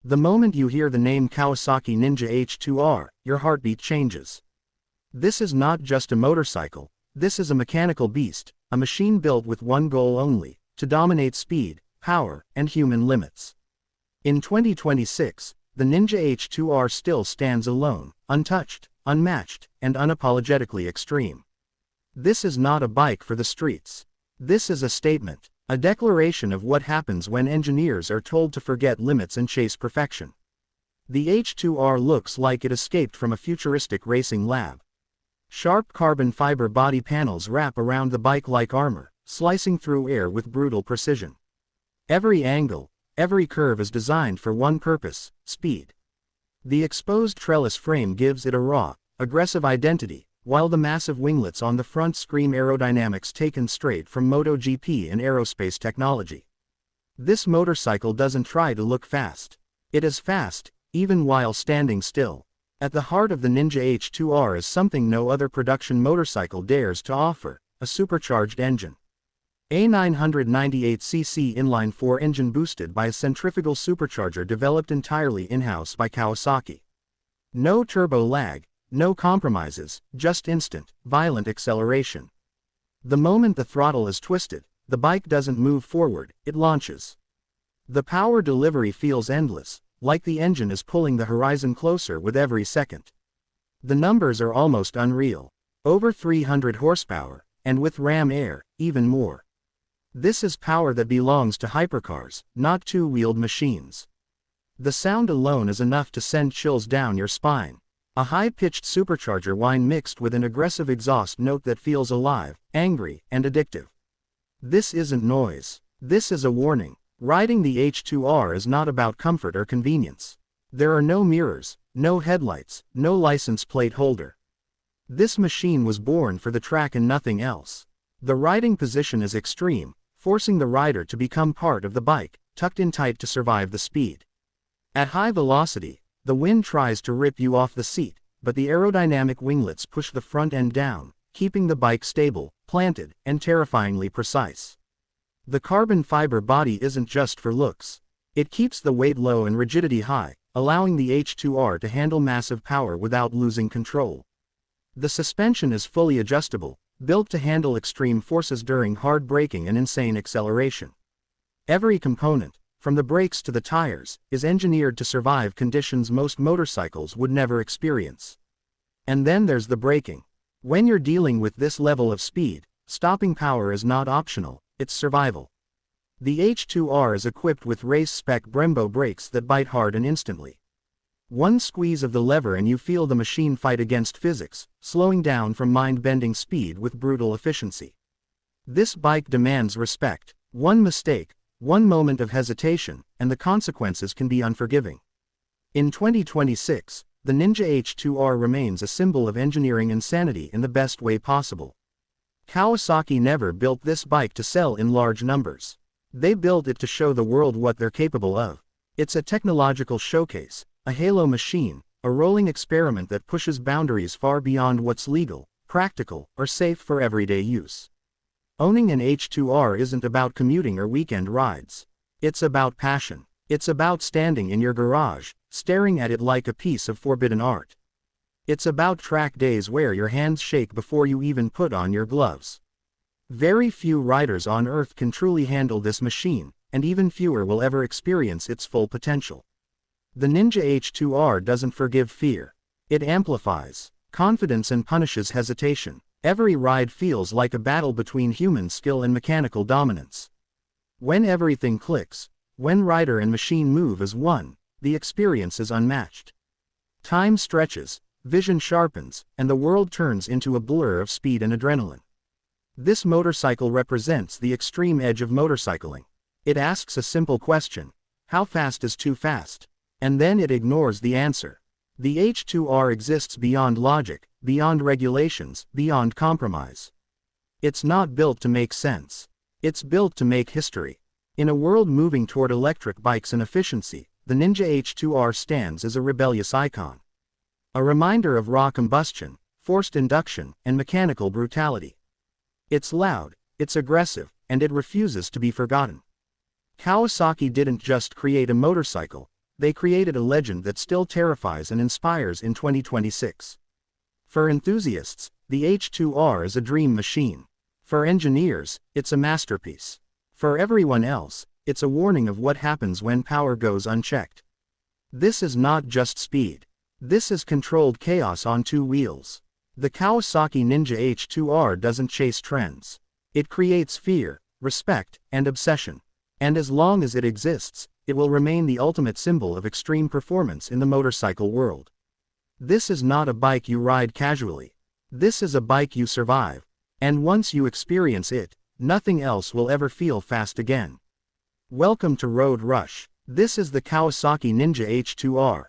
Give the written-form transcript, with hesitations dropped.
The moment you hear the name Kawasaki Ninja H2R, your heartbeat changes. This is not just a motorcycle, this is a mechanical beast, a machine built with one goal only, to dominate speed, power, and human limits. In 2026, the Ninja H2R still stands alone, untouched, unmatched, and unapologetically extreme. This is not a bike for the streets. This is a statement, a declaration of what happens when engineers are told to forget limits and chase perfection. The H2R looks like it escaped from a futuristic racing lab. Sharp carbon fiber body panels wrap around the bike like armor, slicing through air with brutal precision. Every angle, every curve is designed for one purpose: speed. The exposed trellis frame gives it a raw, aggressive identity, while the massive winglets on the front scream aerodynamics taken straight from MotoGP and aerospace technology. This motorcycle doesn't try to look fast. It is fast, even while standing still. At the heart of the Ninja H2R is something no other production motorcycle dares to offer: a supercharged engine. A 998cc inline-4 engine boosted by a centrifugal supercharger developed entirely in-house by Kawasaki. No turbo lag, no compromises, just instant, violent acceleration. The moment the throttle is twisted, the bike doesn't move forward, it launches. The power delivery feels endless, like the engine is pulling the horizon closer with every second. The numbers are almost unreal. Over 300 horsepower, and with ram air, even more. This is power that belongs to hypercars, not two-wheeled machines. The sound alone is enough to send chills down your spine. A high-pitched supercharger whine mixed with an aggressive exhaust note that feels alive, angry, and addictive. This isn't noise. This is a warning. Riding the H2R is not about comfort or convenience. There are no mirrors, no headlights, no license plate holder. This machine was born for the track and nothing else. The riding position is extreme, forcing the rider to become part of the bike, tucked in tight to survive the speed. At high velocity, the wind tries to rip you off the seat, but the aerodynamic winglets push the front end down, keeping the bike stable, planted, and terrifyingly precise. The carbon fiber body isn't just for looks. It keeps the weight low and rigidity high, allowing the H2R to handle massive power without losing control. The suspension is fully adjustable, built to handle extreme forces during hard braking and insane acceleration. Every component, from the brakes to the tires, is engineered to survive conditions most motorcycles would never experience. And then there's the braking. When you're dealing with this level of speed, stopping power is not optional, it's survival. The H2R is equipped with race-spec Brembo brakes that bite hard and instantly. One squeeze of the lever and you feel the machine fight against physics, slowing down from mind-bending speed with brutal efficiency. This bike demands respect. One mistake, one moment of hesitation, and the consequences can be unforgiving. In 2026, the Ninja H2R remains a symbol of engineering insanity in the best way possible. Kawasaki never built this bike to sell in large numbers. They built it to show the world what they're capable of. It's a technological showcase, a halo machine, a rolling experiment that pushes boundaries far beyond what's legal, practical, or safe for everyday use. Owning an H2R isn't about commuting or weekend rides. It's about passion. It's about standing in your garage, staring at it like a piece of forbidden art. It's about track days where your hands shake before you even put on your gloves. Very few riders on Earth can truly handle this machine, and even fewer will ever experience its full potential. The Ninja H2R doesn't forgive fear. It amplifies confidence and punishes hesitation. Every ride feels like a battle between human skill and mechanical dominance. When everything clicks, when rider and machine move as one, the experience is unmatched. Time stretches, vision sharpens, and the world turns into a blur of speed and adrenaline. This motorcycle represents the extreme edge of motorcycling. It asks a simple question: how fast is too fast? And then it ignores the answer. The H2R exists beyond logic, beyond regulations, beyond compromise. It's not built to make sense. It's built to make history. In a world moving toward electric bikes and efficiency, the Ninja H2R stands as a rebellious icon. A reminder of raw combustion, forced induction, and mechanical brutality. It's loud, it's aggressive, and it refuses to be forgotten. Kawasaki didn't just create a motorcycle, They created a legend that still terrifies and inspires in 2026. For enthusiasts, the H2R is a dream machine. For engineers, it's a masterpiece. For everyone else, it's a warning of what happens when power goes unchecked. This is not just speed. This is controlled chaos on two wheels. The Kawasaki Ninja H2R doesn't chase trends. It creates fear, respect, and obsession. And as long as it exists, it will remain the ultimate symbol of extreme performance in the motorcycle world. This is not a bike you ride casually. This is a bike you survive. And once you experience it, nothing else will ever feel fast again. Welcome to Road Rush. This is the Kawasaki Ninja H2R.